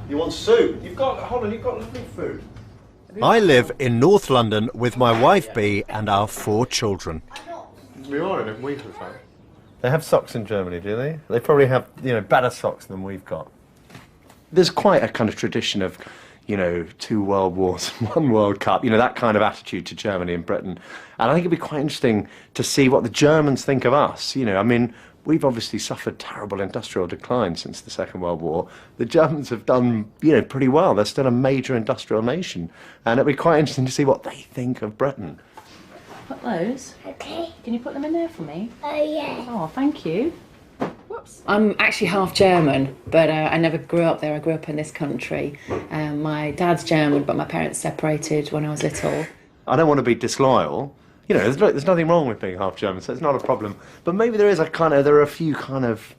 You want soup? You've got lovely food. I live in North London with my wife Bea and our 4 children. We are in a week or so. They have socks in Germany, do they? They probably have, better socks than we've got. There's quite a kind of tradition of, 2 world wars and 1 World Cup, that kind of attitude to Germany and Britain. And I think it'd be quite interesting to see what the Germans think of us. We've obviously suffered terrible industrial decline since the Second World War. The Germans have done, pretty well. They're still a major industrial nation. And it'd be quite interesting to see what they think of Britain. Put those. Okay. Can you put them in there for me? Oh, yeah. Oh, thank you. Whoops. I'm actually half German, but I never grew up there. I grew up in this country. My dad's German, but my parents separated when I was little. I don't want to be disloyal. There's nothing wrong with being half German, so it's not a problem. But maybe there are a few kind of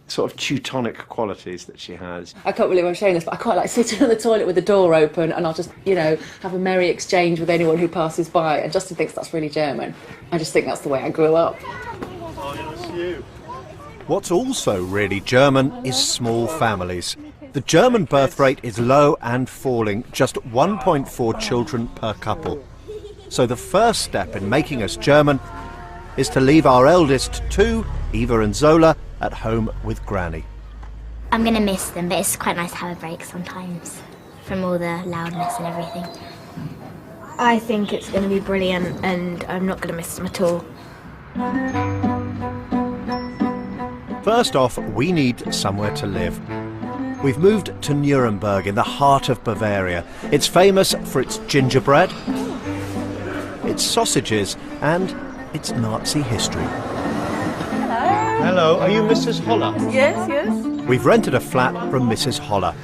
sort of Teutonic qualities that she has. I can't believe I'm showing this, but I quite like sitting on the toilet with the door open and I'll just, have a merry exchange with anyone who passes by. And Justin thinks that's really German. I just think that's the way I grew up. What's also really German is small families. The German birth rate is low and falling, just 1.4 children per couple. So the first step in making us German is to leave our eldest 2, Eva and Zola, at home with Granny. I'm going to miss them, but it's quite nice to have a break sometimes from all the loudness and everything. I think it's going to be brilliant and I'm not going to miss them at all. First off, we need somewhere to live. We've moved to Nuremberg in the heart of Bavaria. It's famous for its gingerbread, its sausages and its Nazi history. Hello, are you Mrs. Holler? Yes, yes. We've rented a flat from Mrs. Holler.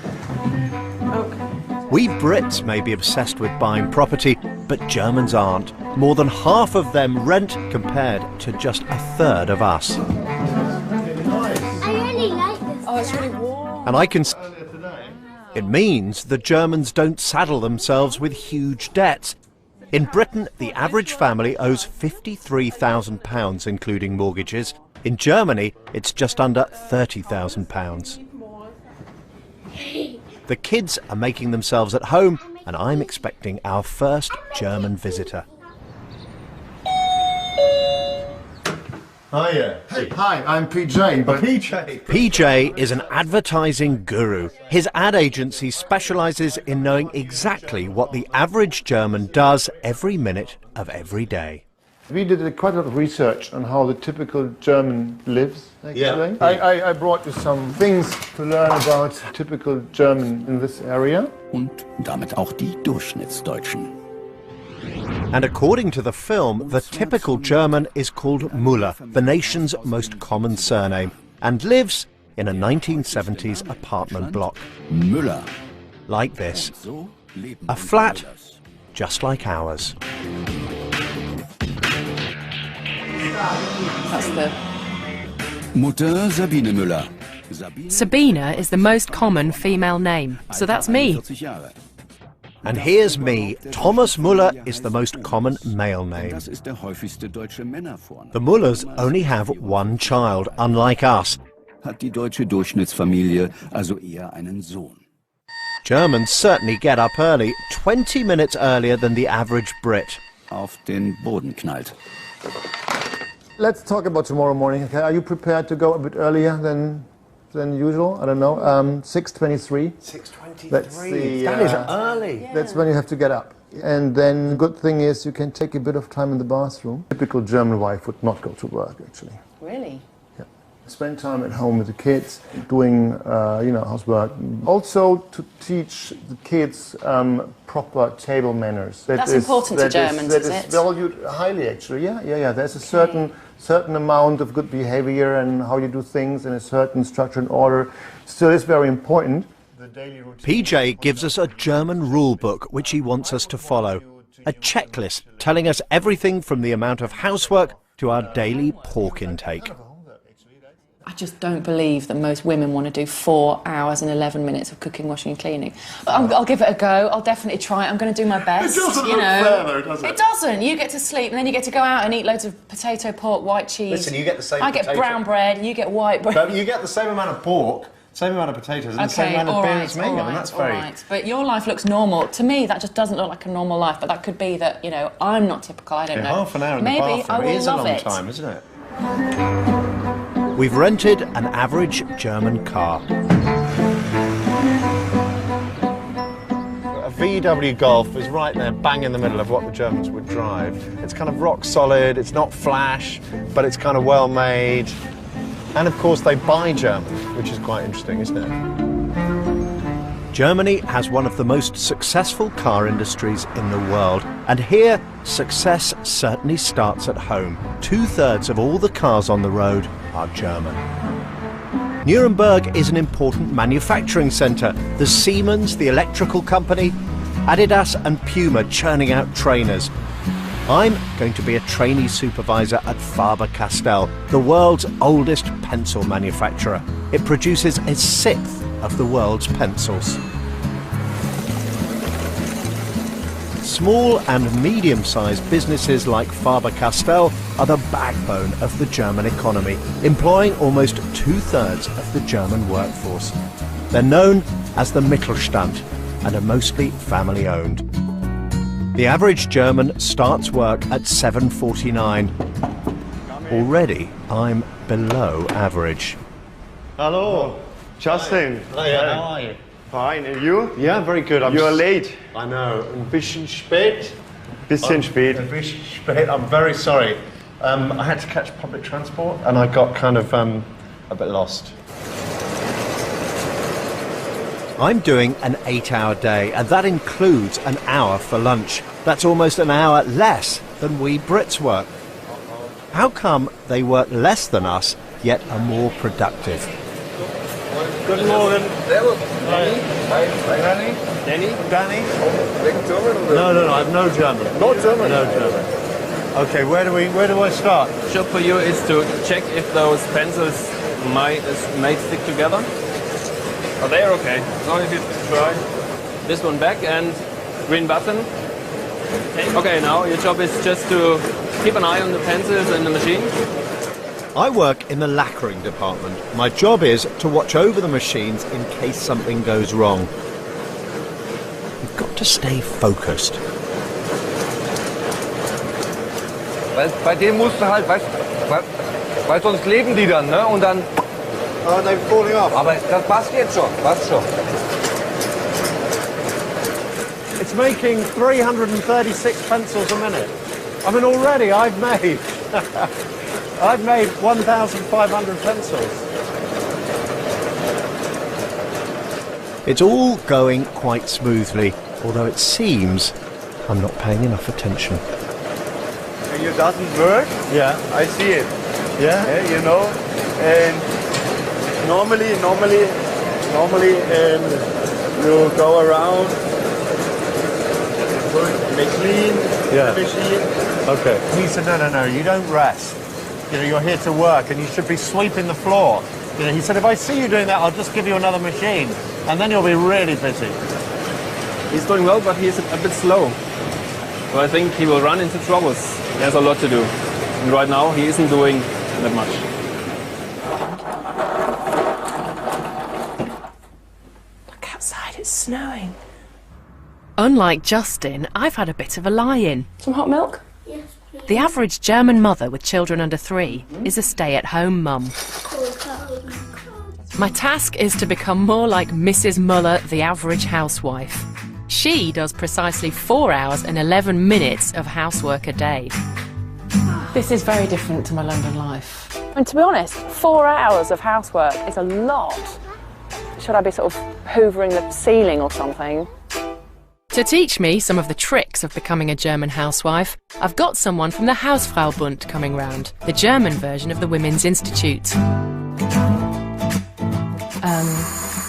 Okay. We Brits may be obsessed with buying property, but Germans aren't. More than half of them rent compared to just a third of us. I really like this. Oh, it's really warm. And I can... It means the Germans don't saddle themselves with huge debts. In Britain, the average family owes £53,000, including mortgages. In Germany, it's just under £30,000. The kids are making themselves at home, and I'm expecting our first German visitor. Hiya. Hey, hi, I'm PJ. But PJ is an advertising guru. His ad agency specialises in knowing exactly what the average German does every minute of every day. we did quite a lot of research on how the typical German lives, actually. Yeah. I brought you some things to learn about typical German in this area. Und damit auch die Durchschnittsdeutschen. And according to the film, the typical German is called Müller, the nation's most common surname, and lives in a 1970s apartment block. Müller. Like this. A flat just like ours. That's the... Mutter Sabine Müller. Sabina is the most common female name, so that's me. 40 Jahre. And here's me. Thomas Müller is the most common male name. Das ist der häufigste deutsche Männervorname. The Müllers only have one child, unlike us. Hat die deutsche Durchschnittsfamilie also eher einen Sohn. Germans certainly get up early, 20 minutes earlier than the average Brit. Auf den Boden knallt. Let's talk about tomorrow morning. Okay, are you prepared to go a bit earlier than usual? I don't know. 6:23. 6:23. That's the, that is early. That's when you have to get up. And then good thing is you can take a bit of time in the bathroom. Typical German wife would not go to work, actually. Really? Yeah. Spend time at home with the kids, doing housework. Also to teach the kids proper table manners. That's important to Germans, is it? That is valued highly, actually. Yeah. There's a certain amount of good behavior and how you do things in a certain structure and order. Still is very important. PJ gives us a German rule book which he wants us to follow. A checklist telling us everything from the amount of housework to our daily pork intake. I just don't believe that most women want to do 4 hours and 11 minutes of cooking, washing and cleaning. But I'll give it a go. I'll definitely try it. I'm going to do my best. It doesn't look fair though, does it? It doesn't. You get to sleep and then you get to go out and eat loads of potato, pork, white cheese. Listen, you get the same I get potato. brown bread, you get white bread. But you get the same amount of pork, Same amount of potatoes and the same amount of beer as me. I mean, that's very... Right. But your life looks normal. To me, that just doesn't look like a normal life, but that could be that, you know, I'm not typical, I don't know. Half an hour in Maybe the bathroom. I will It is a love long it. time, isn't it? We've rented an average German car. A VW Golf is right there, bang in the middle of what the Germans would drive. It's kind of rock solid, it's not flash, but it's kind of well made. And of course they buy German, which is quite interesting, isn't it? Germany has one of the most successful car industries in the world, and here success certainly starts at home. 2/3 of all the cars on the road are German. Nuremberg is an important manufacturing centre. The Siemens, the electrical company, Adidas and Puma churning out trainers. I'm going to be a trainee supervisor at Faber-Castell, the world's oldest pencil manufacturer. It produces 1/6 of the world's pencils. Small and medium-sized businesses like Faber-Castell are the backbone of the German economy, employing almost 2/3 of the German workforce. They're known as the Mittelstand and are mostly family-owned. The average German starts work at 7:49. Already, I'm below average. Hello, Justin. Hiya, how are you? Fine, and you? Yeah, very good. You're late. I know. Ein bisschen spät. Bisschen spät. Ein bisschen spät. I'm very sorry. I had to catch public transport and I got kind of a bit lost. I'm doing an 8-hour day, and that includes an hour for lunch. That's almost an hour less than we Brits work. How come they work less than us, yet are more productive? Good morning. Danny? Danny? No, I have no German. No German? No German. Okay, where do I start? Job for you is to check if those pencils might stick together. Oh, they are okay. As long as you try. This one back and green button. Okay, now your job is just to keep an eye on the pencils and the machine. I work in the lacquering department. My job is to watch over the machines in case something goes wrong. You've got to stay focused. Weil bei dem musst du halt, weil sonst leben die dann, ne? Und dann... Oh, they're falling off. Aber das passt jetzt schon, passt schon. It's making 336 pencils a minute. I mean, already I've made 1,500 pencils. It's all going quite smoothly, although it seems I'm not paying enough attention. It doesn't work? Yeah. I see it. Yeah? You know, and normally, you go around, they clean the machine. Okay. He said, no, you don't rest. You know, you're here to work and you should be sweeping the floor. You know, he said, if I see you doing that, I'll just give you another machine and then you'll be really busy. He's doing well, but he's a bit slow. So I think he will run into troubles. He has a lot to do. And right now, he isn't doing that much. Look outside, it's snowing. Unlike Justin, I've had a bit of a lie-in. Some hot milk? Yes, please. The average German mother with children under 3 is a stay-at-home mum. My task is to become more like Mrs. Muller, the average housewife. She does precisely 4 hours and 11 minutes of housework a day. This is very different to my London life. And to be honest, 4 hours of housework is a lot. Should I be sort of hoovering the ceiling or something? To teach me some of the tricks of becoming a German housewife, I've got someone from the Hausfraubund coming round, the German version of the Women's Institute.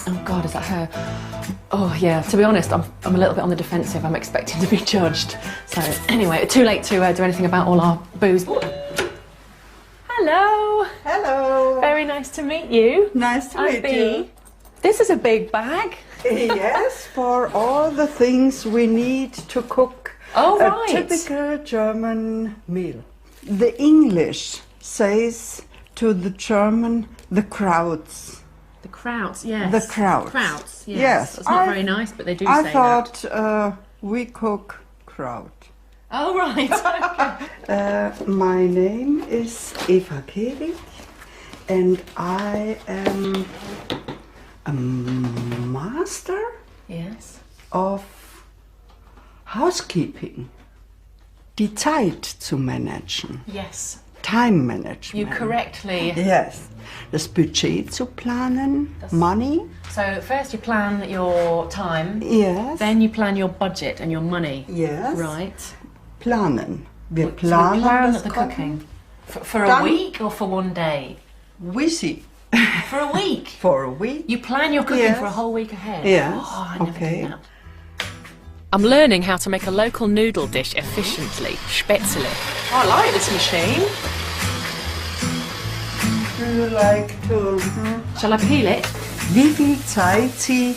Oh God, is that her? Oh yeah, to be honest, I'm a little bit on the defensive. I'm expecting to be judged. So anyway, too late to do anything about all our booze. Hello. Hello. Very nice to meet you. Nice to I'm meet you. Bea. This is a big bag. Yes, for all the things we need to cook Oh, a right. typical German meal. The English says to the German, the Krauts. The krauts, yes. The krauts. Krauts, yes. Yes. That's not very nice, but they do I say thought we cook kraut. Oh, right. My name is Eva Kerik, and I am a master Yes. of housekeeping. Die Zeit zu managen. Yes. Time management. You correctly... Yes. Das Budget zu planen, money. So first you plan your time. Yes. Then you plan your budget and your money. Yes. Right. Planen. Wir So we planen plan das the Kochen. cooking. For a Dann- week or for one day? Wisi. For a week? For a week. You plan your cooking Yes. for a whole week ahead? Yes. Oh, I never Okay. do that. I'm learning how to make a local noodle dish efficiently, Spätzle. Oh, I like this machine. Do you like to... Shall I peel it? Wie viel Zeit Sie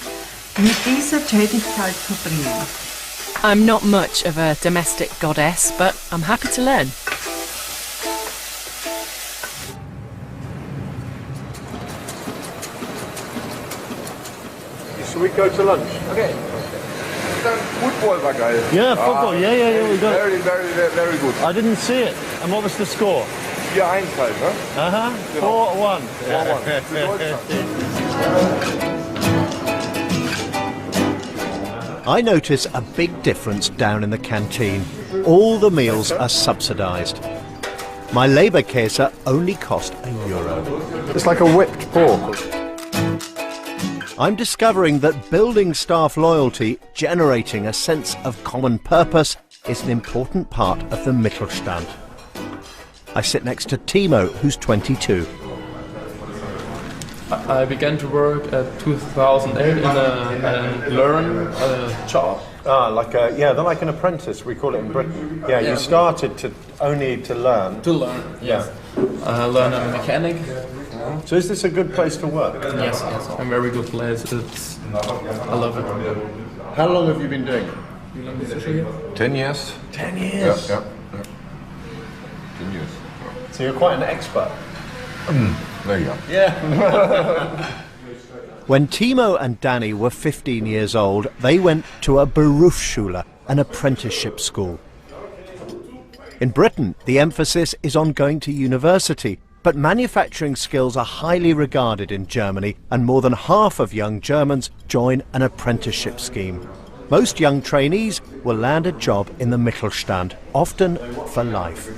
mit dieser Tätigkeit verbringen? I'm not much of a domestic goddess, but I'm happy to learn. Shall we go to lunch? Okay. Football war geil. Yeah, football. Yeah. We got it. Very, very, very, very good. I didn't see it. And what was the score? 4-1 halt, ne? Uh-huh. Genau. 4-1. 4-1 für Deutschland. I notice a big difference down in the canteen. All the meals are subsidised. My Leberkäse only cost €1. It's like a whipped pork. I'm discovering that building staff loyalty, generating a sense of common purpose, is an important part of the Mittelstand. I sit next to Timo, who's 22. I began to work at 2008 in a learn job. Ah, they're like an apprentice. We call it in Britain. Yeah, you started to only to learn. To learn, yes. Learn a mechanic. So is this a good place to work? Yes, a very good place. I love it. How long have you been doing it? 10 years. 10 years? Yeah. 10 years. So you're quite an expert. There you go. Yeah. When Timo and Danny were 15 years old, they went to a Berufsschule, an apprenticeship school. In Britain, the emphasis is on going to university, but manufacturing skills are highly regarded in Germany, and more than half of young Germans join an apprenticeship scheme. Most young trainees will land a job in the Mittelstand, often for life.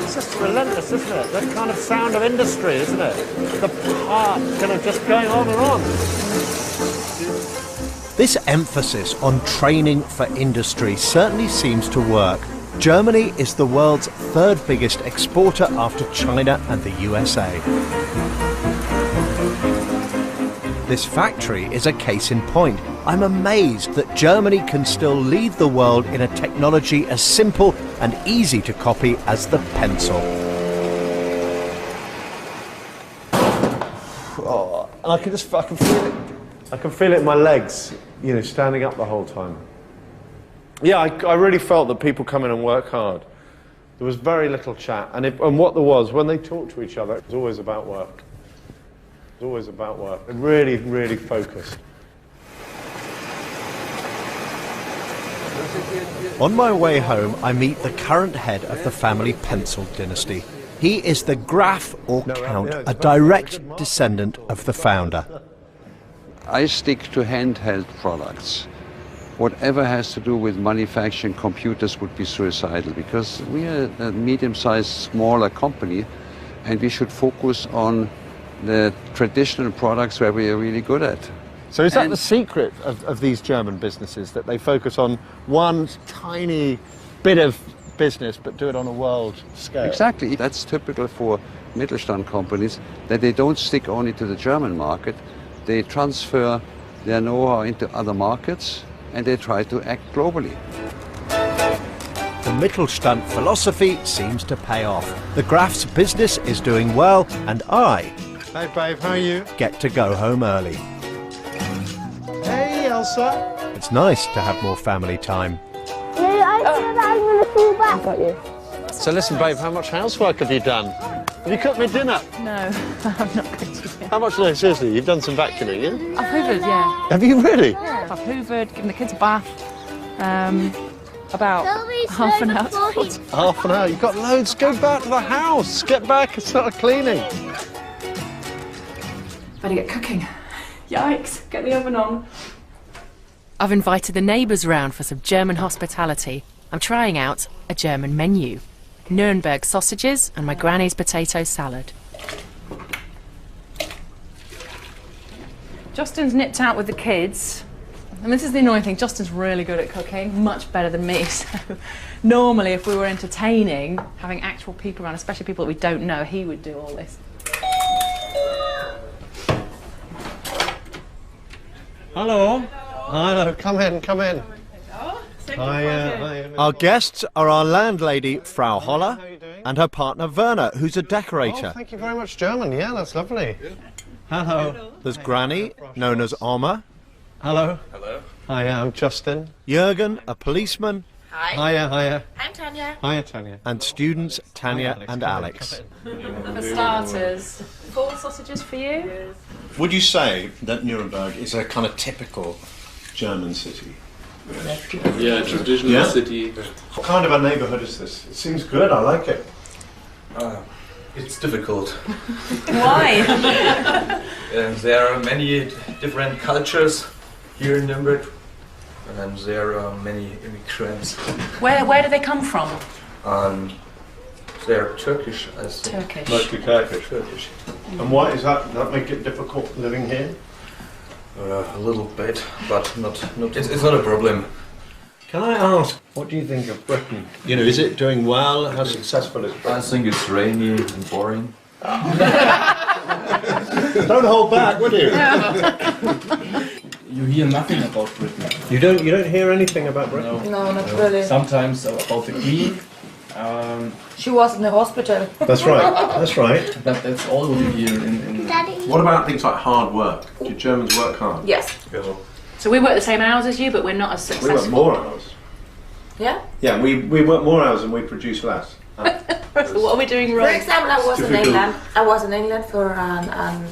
It's just relentless, isn't it? That kind of sound of industry, isn't it? The part kind of just going on and on. This emphasis on training for industry certainly seems to work. Germany is the world's third biggest exporter after China and the USA. This factory is a case in point. I'm amazed that Germany can still lead the world in a technology as simple and easy to copy as the pencil. Oh, and I can feel it. I can feel it in my legs, standing up the whole time. Yeah, I really felt that people come in and work hard. There was very little chat, and what there was, when they talked to each other, it was always about work. It was always about work. Really, really focused. On my way home, I meet the current head of the family pencil dynasty. He is the Graf or Count, a direct descendant of the founder. I stick to handheld products. Whatever has to do with manufacturing computers would be suicidal, because we are a medium-sized, smaller company, and we should focus on the traditional products where we are really good at. So is that the secret of these German businesses, that they focus on one tiny bit of business but do it on a world scale? Exactly. That's typical for Mittelstand companies, that they don't stick only to the German market. They transfer their know-how into other markets and they try to act globally. The Mittelstand philosophy seems to pay off. The Graf's business is doing well, and I Hey babe, how are you? get to go home early. Hey Elsa. It's nice to have more family time. Yeah, I've got you. So listen, babe, how much housework have you done? Have you cooked me dinner? No, I'm not going to. How much? No, seriously, you've done some vacuuming, yeah? I've hoovered, yeah. Have you really? Yeah. I've hoovered, given the kids a bath. About half an hour. Half an hour? You've got loads. Go back to the house. Get back and start cleaning. Better get cooking. Yikes, get the oven on. I've invited the neighbours round for some German hospitality. I'm trying out a German menu. Nuremberg sausages and my granny's potato salad. Justin's nipped out with the kids. And this is the annoying thing, Justin's really good at cooking, much better than me. So normally if we were entertaining, having actual people around, especially people that we don't know, he would do all this. Hello. Hello, come in, come in. Hi. Our guests are our landlady, Frau Holler, and her partner, Werner, who's a decorator. Oh, thank you very much, German. Yeah, that's lovely. Hello. There's Granny, known as Oma. Hello. Hello. Hi, I'm Justin. Jürgen, a policeman. Hi. Hiya. I'm Tanya. Hiya, Tanya. And students, Tanya and Alex. For starters, 4 sausages for you. Would you say that Nuremberg is a kind of typical German city? Yeah, traditional city. What kind of a neighbourhood is this? It seems good, I like it. It's difficult. Why? There are many different cultures here in Nuremberg, and there are many immigrants. Where do they come from? They're Turkish, I think. Turkish. Mostly Turkish. And why is that? Does that make it difficult living here? A little bit, but not. It's not a problem. Can I ask, what do you think of Britain? You know, is it doing well? How successful is Britain? I think it's rainy and boring. Don't hold back, would you? You hear nothing about Britain. You don't hear anything about Britain? No, not really. Sometimes about the Queen. She was in the hospital. That's right. That's right. But that's all we hear in What about things like hard work? Do Germans work hard? Yes. So we work the same hours as you, but we're not as successful. We work more hours. Yeah? Yeah, we work more hours and we produce less. So what are we doing wrong? For example, I was Difficult. in England. I was in England for an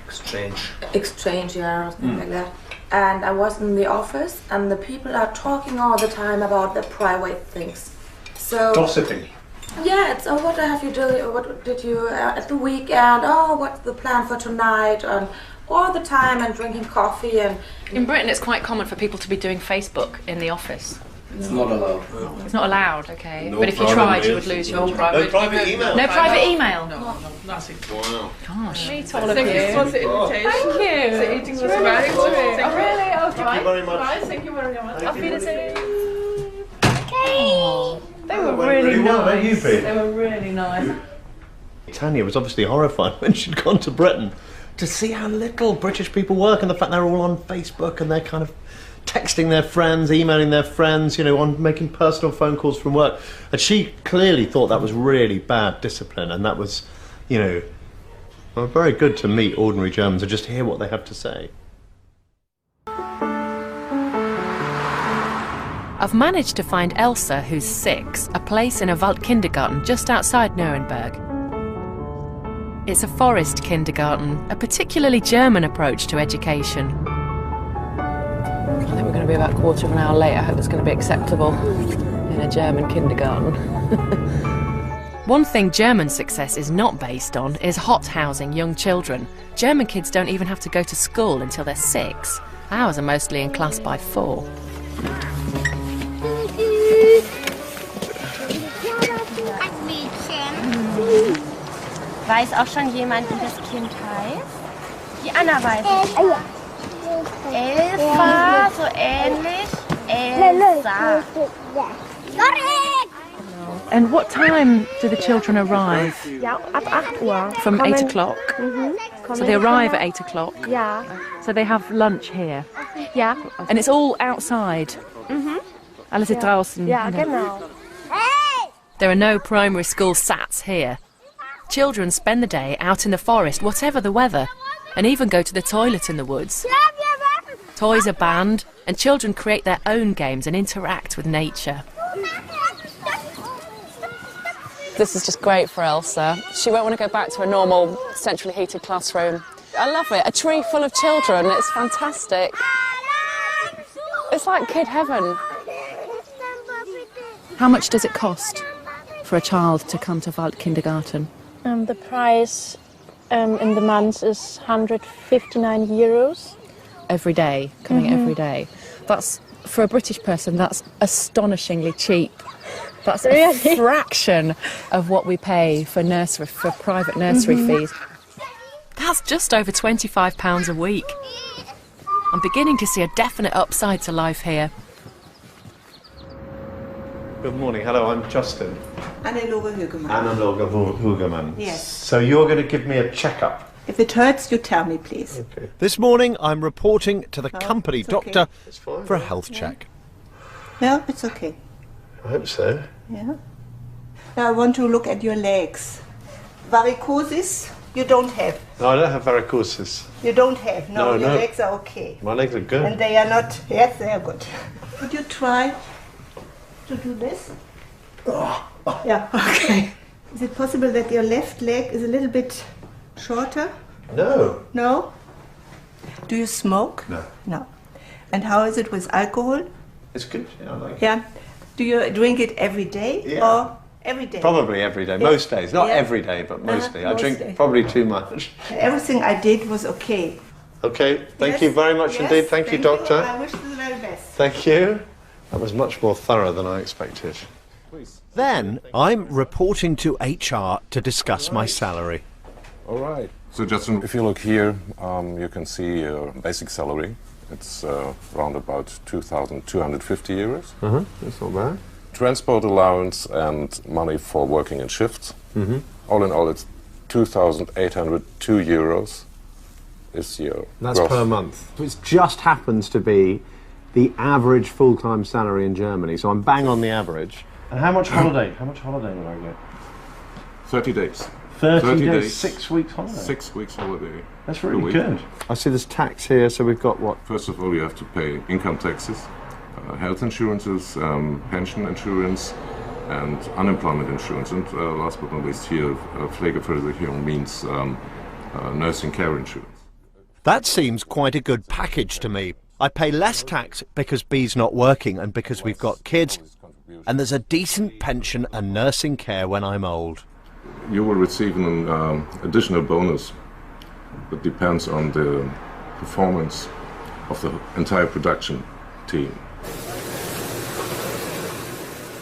exchange year or something like that. And I was in the office, and the people are talking all the time about the private things. So Gossiping. yeah, it's what have you done? What did you at the weekend? Oh, what's the plan for tonight? And all the time, and drinking coffee and. In Britain, it's quite common for people to be doing Facebook in the office. It's not allowed. It's not allowed, okay. No but if you private tried, you mails. would lose No your private email. No private email. No, nothing. Wow. Gosh. Meet all of Thank you. you for the invitation. Thank you. The eating was very good. Oh, really? Oh, Thank you very much. Right, thank you very much. Auf Wiedersehen. Oh, They were went really really well, nice. weren't you, Pete? They were really nice. Tanya was obviously horrified when she'd gone to Britain to see how little British people work and the fact they're all on Facebook and they're kind of texting their friends, emailing their friends, you know, on making personal phone calls from work. And she clearly thought that was really bad discipline, and that was, you know, well, very good to meet ordinary Germans and just hear what they have to say. I've managed to find Elsa, who's 6, a place in a Waldkindergarten just outside Nuremberg. It's a forest kindergarten, a particularly German approach to education. I think we're going to be about a quarter of an hour late. I hope it's going to be acceptable in a German kindergarten. One thing German success is not based on is hot-housing young children. German kids don't even have to go to school until they're 6. Ours are mostly in class by 4. Weiß auch schon jemand, wie das Kind heißt? Die Anna weiß es. Elfa, so ähnlich. Elsa. And what time do the children arrive? Ja, ab 8 Uhr. From 8 o'clock? So they arrive at 8 o'clock? Ja. So they have lunch here? Ja. And it's all outside? Alles ist draußen? Ja, you know. genau. There are no primary school SATs here. Children spend the day out in the forest, whatever the weather, and even go to the toilet in the woods. Toys are banned, and children create their own games and interact with nature. This is just great for Elsa. She won't want to go back to a normal, centrally heated classroom. I love it. A tree full of children. It's fantastic. It's like kid heaven. How much does it cost for a child to come to Wald Kindergarten? The price in the month is 159 euros. Every day, coming every day. That's, for a British person, that's astonishingly cheap. That's a fraction of what we pay for private nursery fees. That's just over £25 a week. I'm beginning to see a definite upside to life here. Good morning. Hello, I'm Justin. Anne-Lore Hugemann. Anne-Lore Hugemann. Yes. So you're going to give me a checkup? If it hurts, you tell me, please. Okay. This morning I'm reporting to the company it's okay. doctor It's fine. for a health check. No, it's okay. I hope so. Yeah. Now I want to look at your legs. Varicosis, you don't have. No, I don't have varicosis. You don't have. No, No, your no. legs are okay. My legs are good. And they are not. Yes, they are good. Would you try to do this? Yeah. Okay. Is it possible that your left leg is a little bit shorter? No. No? Do you smoke? No. No. And how is it with alcohol? It's good. Yeah, I like it. Yeah. Do you drink it every day? Yeah. Or every day? Probably every day. Yeah. Most days. Not Yeah. every day, but mostly. I most drink days. probably too much. Everything I did was okay. Okay. Thank Yes, you very much yes, indeed. Thank you, doctor. I wish you the very best. Thank you. That was much more thorough than I expected. Then I'm reporting to HR to discuss my salary. All right. So Justin, if you look here, you can see your basic salary. It's around about 2,250 euros. That's not bad. Transport allowance and money for working in shifts. Mm-hmm. All in all, it's 2,802 euros is your That's gross. per month. It just happens to be the average full-time salary in Germany, so I'm bang on the average. And how much holiday? How much holiday would I get? 30 days. 30 days, 6 weeks holiday. 6 weeks holiday. That's per really week. good. I see there's tax here, so we've got what? First of all, you have to pay income taxes, health insurances, pension insurance, and unemployment insurance. And last but not least here, Pflegeversicherung means nursing care insurance. That seems quite a good package to me. I pay less tax because B's not working and because we've got kids, and there's a decent pension and nursing care when I'm old. You will receive an additional bonus that depends on the performance of the entire production team.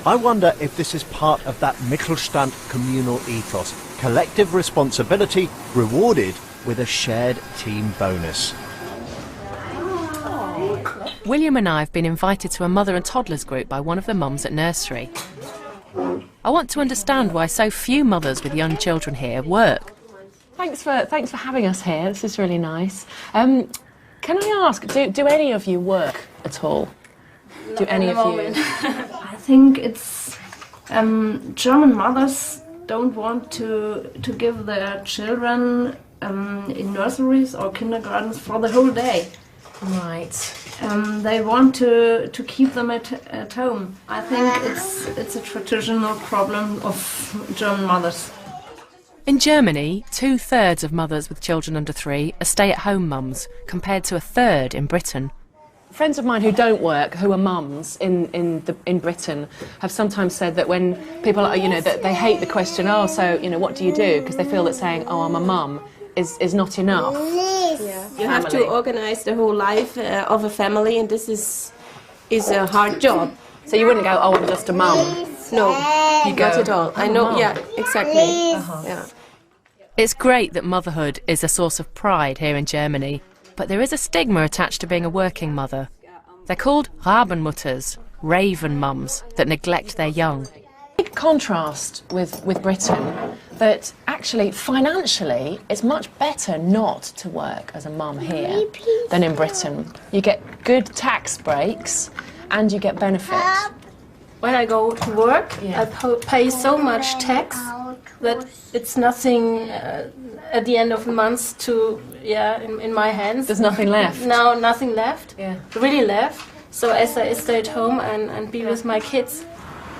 I wonder if this is part of that Mittelstand communal ethos, collective responsibility rewarded with a shared team bonus. William and I have been invited to a mother and toddlers group by one of the mums at nursery. I want to understand why so few mothers with young children here work. Thanks for having us here. This is really nice. Can I ask, do any of you work at all? Do any of you? I think it's German mothers don't want to give their children in nurseries or kindergartens for the whole day. Right. They want to keep them at home. I think it's a traditional problem of German mothers. In Germany, 2/3 of mothers with children under 3 are stay-at-home mums, compared to 1/3 in Britain. Friends of mine who don't work, who are mums in Britain, have sometimes said that when people are, that they hate the question, oh, so, what do you do? Because they feel that saying, oh, I'm a mum, is not enough. Yeah. You have to organize the whole life of a family, and this is a hard job. So you wouldn't go, oh, I'm just a mum? No, You go, not at all. I "I'm a know, mum." yeah, exactly. Yeah. It's great that motherhood is a source of pride here in Germany, but there is a stigma attached to being a working mother. They're called Rabenmutters, raven mums, that neglect their young. Big contrast with Britain, that actually financially it's much better not to work as a mum here than in Britain. You get good tax breaks and you get benefits. When I go to work, I pay so much tax that it's nothing at the end of the month to yeah, in my hands. There's nothing left. No, nothing left. Yeah. Really left. So I stay at home and be with my kids.